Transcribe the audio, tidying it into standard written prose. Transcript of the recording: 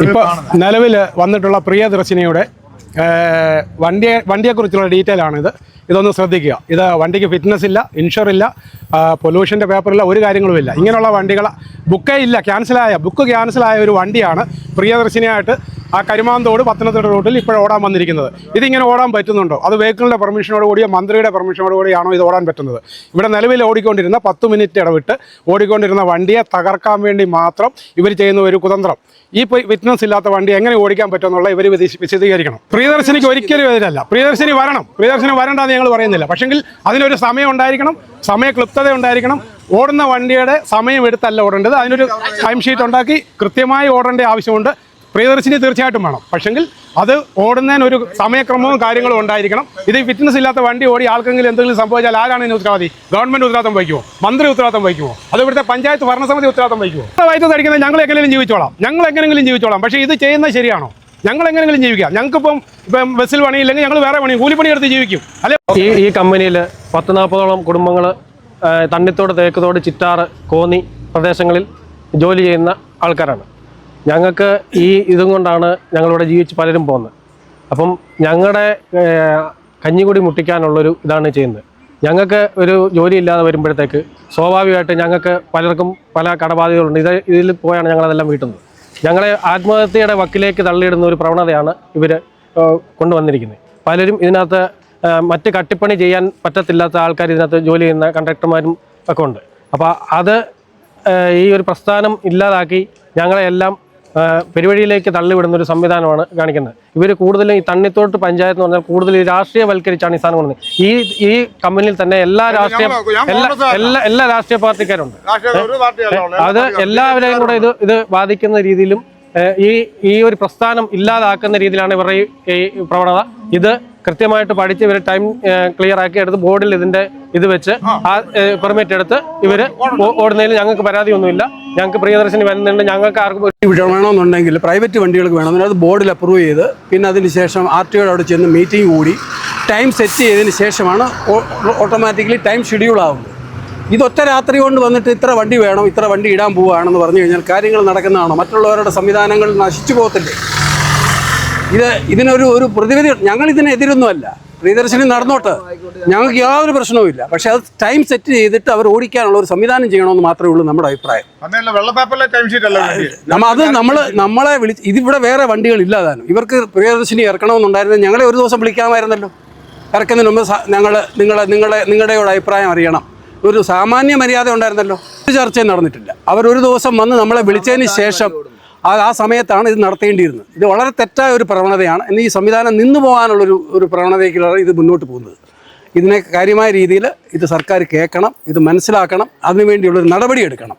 ഇപ്പോൾ നിലവിൽ വന്നിട്ടുള്ള പ്രിയദർശിനിയുടെ വണ്ടിയെക്കുറിച്ചുള്ള ഡീറ്റെയിൽ ആണിത്. ഇതൊന്ന് ശ്രദ്ധിക്കുക. ഇത് വണ്ടിക്ക് ഫിറ്റ്നസ് ഇല്ല, ഇൻഷുർ ഇല്ല, പൊല്യൂഷൻ്റെ പേപ്പറില്ല, ഒരു കാര്യങ്ങളുമില്ല. ഇങ്ങനെയുള്ള വണ്ടികൾ ബുക്ക് ക്യാൻസലായ ഒരു വണ്ടിയാണ് പ്രിയദർശിനിയായിട്ട് ആ കരുമാന്തോട് പത്തനംതിട്ട റൂട്ടിൽ ഇപ്പോൾ ഓടാൻ വന്നിരിക്കുന്നത്. ഇതിങ്ങനെ ഓടാൻ പറ്റുന്നുണ്ടോ? അത് വെഹിക്കിളിൻ്റെ പെർമിഷനോടുകൂടിയോ മന്ത്രിയുടെ പെർമിഷനോടുകൂടിയാണോ ഇത് ഓടാൻ പറ്റുന്നത്? ഇവിടെ നിലവിൽ ഓടിക്കൊണ്ടിരുന്ന 10 മിനിറ്റ് ഇടവിട്ട് ഓടിക്കൊണ്ടിരുന്ന വണ്ടിയെ തകർക്കാൻ വേണ്ടി മാത്രം ഇവർ ചെയ്യുന്ന ഒരു കുതന്ത്രം. ഈ ഫിറ്റ്നസ് ഇല്ലാത്ത വണ്ടി എങ്ങനെ ഓടിക്കാൻ പറ്റുമെന്നുള്ള ഇവർ വിശദീകരിക്കണം. പ്രിയദർശിനിക്ക് ഒരിക്കലും എതിരല്ല. പ്രിയദർശിനി വരണ്ടെന്ന് ഞങ്ങൾ പറയുന്നില്ല. പക്ഷെങ്കിൽ അതിനൊരു സമയം ഉണ്ടായിരിക്കണം, സമയക്ലിപ്തത ഉണ്ടായിരിക്കണം. ഓടുന്ന വണ്ടിയുടെ സമയം എടുത്തല്ല ഓടേണ്ടത്. അതിനൊരു ടൈം ഷീറ്റ് ഉണ്ടാക്കി കൃത്യമായി ഓടേണ്ട ആവശ്യമുണ്ട്. പ്രിയദർശിനി തീർച്ചയായിട്ടും വേണം. പക്ഷെങ്കിൽ അത് ഓടുന്നതിനൊരു സമയക്രമവും കാര്യങ്ങളും ഉണ്ടായിരിക്കണം. ഇത് ഫിറ്റ്നസ് ഇല്ലാത്ത വണ്ടി ഓടി ആൾക്കെങ്കിലും എന്തെങ്കിലും സംഭവിച്ചാൽ ആരാണ് ഇതിന് ഉത്തരവാദി? ഗവൺമെൻറ് ഉത്തരവാദിത്തം വഹിക്കുമോ? മന്ത്രി ഉത്തരവാദിത്തം വഹിക്കുമോ? അത് ഇവിടുത്തെ പഞ്ചായത്ത് ഭരണസമിതി ഉത്തരവാദിത്തം വഹിക്കുമോ? വൈദ്യുതി അടിക്കുന്നത് ഞങ്ങൾ എങ്ങനെയും ജീവിച്ചോളാം. പക്ഷേ ഇത് ചെയ്യുന്നത് ശരിയാണോ? ഞങ്ങൾ എങ്ങനെയെങ്കിലും ജീവിക്കാം. ഞങ്ങൾക്കിപ്പം ബസ്സിൽ പണിയില്ലെങ്കിൽ ഞങ്ങൾ വേറെ കൂലിപ്പണി എടുത്ത് ജീവിക്കും അല്ലെ? ഈ കമ്പനിയിൽ 40-40ഓളം കുടുംബങ്ങൾ തണ്ണിത്തോട്, തേക്കത്തോട്, ചിറ്റാറ്, കോന്നി പ്രദേശങ്ങളിൽ ജോലി ചെയ്യുന്ന ആൾക്കാരാണ്. ഞങ്ങൾക്ക് ഇതും കൊണ്ടാണ് ഞങ്ങളിവിടെ ജീവിച്ച് പലരും പോകുന്നത്. അപ്പം ഞങ്ങളുടെ കഞ്ഞിക്കുടി മുട്ടിക്കാനുള്ളൊരു ഇതാണ് ചെയ്യുന്നത്. ഞങ്ങൾക്ക് ഒരു ജോലി ഇല്ലാതെ വരുമ്പോഴത്തേക്ക് സ്വാഭാവികമായിട്ട് ഞങ്ങൾക്ക് പലർക്കും പല കടബാധ്യതകളുണ്ട്. ഇതിൽ പോയാണ് ഞങ്ങളതെല്ലാം വീട്ടുന്നത്. ഞങ്ങളെ ആത്മഹത്യയുടെ വക്കിലേക്ക് തള്ളിയിടുന്ന ഒരു പ്രവണതയാണ് ഇവർ കൊണ്ടുവന്നിരിക്കുന്നത്. പലരും ഇതിനകത്ത് മറ്റ് കട്ടിപ്പണി ചെയ്യാൻ പറ്റത്തില്ലാത്ത ആൾക്കാർ ഇതിനകത്ത് ജോലി ചെയ്യുന്ന കണ്ടക്ടർമാരും ഒക്കെ ഉണ്ട്. അപ്പോൾ അത് ഈ ഒരു പ്രസ്ഥാനം ഇല്ലാതാക്കി ഞങ്ങളെല്ലാം പെരുവഴിയിലേക്ക് തള്ളിവിടുന്ന ഒരു സംവിധാനമാണ് കാണിക്കുന്നത്. ഇവർ കൂടുതലും ഈ തണ്ണിത്തോട്ട് പഞ്ചായത്ത് എന്ന് പറഞ്ഞാൽ കൂടുതൽ രാഷ്ട്രീയവൽക്കരിച്ചാണ് ഈ സാധനം കൊണ്ടുവന്നത്. ഈ കമ്പനിയിൽ തന്നെ എല്ലാ രാഷ്ട്രീയ പാർട്ടിക്കാരുണ്ട്. അത് എല്ലാവരെയും കൂടെ ഇത് ബാധിക്കുന്ന രീതിയിലും ഈ ഒരു പ്രസ്ഥാനം ഇല്ലാതാക്കുന്ന രീതിയിലാണ് ഇവരുടെ ഈ പ്രവണത. ഇത് കൃത്യമായിട്ട് പഠിച്ച് ഇവർ ടൈം ക്ലിയർ ആക്കി എടുത്ത് ബോർഡിൽ ഇതിന്റെ ഇത് വെച്ച് ആ പെർമിറ്റ് എടുത്ത് ഇവർ ഓടുന്നതിൽ ഞങ്ങൾക്ക് പരാതിയൊന്നുമില്ല. ഞങ്ങൾക്ക് പ്രിയദർശിനി വരുന്നുണ്ട്. ഞങ്ങൾക്ക് ആർക്കും വേണമെന്നുണ്ടെങ്കിൽ പ്രൈവറ്റ് വണ്ടികൾക്ക് വേണം. അത് ബോർഡിൽ അപ്രൂവ് ചെയ്ത് പിന്നെ അതിന് ശേഷം RTO അവിടെ ചെന്ന് മീറ്റിംഗ് കൂടി ടൈം സെറ്റ് ചെയ്തതിന് ശേഷമാണ് ഓട്ടോമാറ്റിക്കലി ടൈം ഷെഡ്യൂൾ ആവുന്നത്. ഇതൊറ്റ രാത്രി കൊണ്ട് വന്നിട്ട് ഇത്ര വണ്ടി വേണം, ഇത്ര വണ്ടി ഇടാൻ പോവുകയാണെന്ന് പറഞ്ഞു കഴിഞ്ഞാൽ കാര്യങ്ങൾ നടക്കുന്നതാണോ? മറ്റുള്ളവരുടെ സംവിധാനങ്ങൾ നശിച്ചു പോകത്തില്ലേ? ഇതിനൊരു പ്രതിവിധി. ഞങ്ങളിതിനെതിരൊന്നുമല്ല. പ്രിയദർശിനി നടന്നോട്ട്, ഞങ്ങൾക്ക് യാതൊരു പ്രശ്നവുമില്ല. പക്ഷെ അത് ടൈം സെറ്റ് ചെയ്തിട്ട് അവർ ഓടിക്കാനുള്ള ഒരു സംവിധാനം ചെയ്യണമെന്ന് മാത്രമേ ഉള്ളൂ നമ്മുടെ അഭിപ്രായം. അത് നമ്മളെ ഇതിവിടെ വേറെ വണ്ടികൾ ഇല്ലാതാനും ഇവർക്ക് പ്രിയദർശിനി ഇറക്കണമെന്നുണ്ടായിരുന്നത് ഞങ്ങളെ ഒരു ദിവസം വിളിക്കാമായിരുന്നല്ലോ. ഇറക്കുന്നതിന് മുമ്പ് നിങ്ങളുടെ അഭിപ്രായം അറിയണം. ഒരു സാമാന്യ മര്യാദ ഉണ്ടായിരുന്നല്ലോ. ഒരു ചർച്ചയും നടന്നിട്ടില്ല. അവരൊരു ദിവസം വന്ന് നമ്മളെ വിളിച്ചതിന് ശേഷം ആ സമയത്താണ് ഇത് നടത്തേണ്ടിയിരുന്നത്. ഇത് വളരെ തെറ്റായ ഒരു പ്രവണതയാണ്. ഇന്ന് ഈ സംവിധാനം നിന്നു പോകാനുള്ളൊരു പ്രവണതയ്ക്കുള്ള ഇത് മുന്നോട്ട് പോകുന്നത്. ഇതിനെ കാര്യമായ രീതിയിൽ ഇത് സർക്കാർ കേൾക്കണം, ഇത് മനസ്സിലാക്കണം, അതിനുവേണ്ടിയുള്ളൊരു നടപടി എടുക്കണം.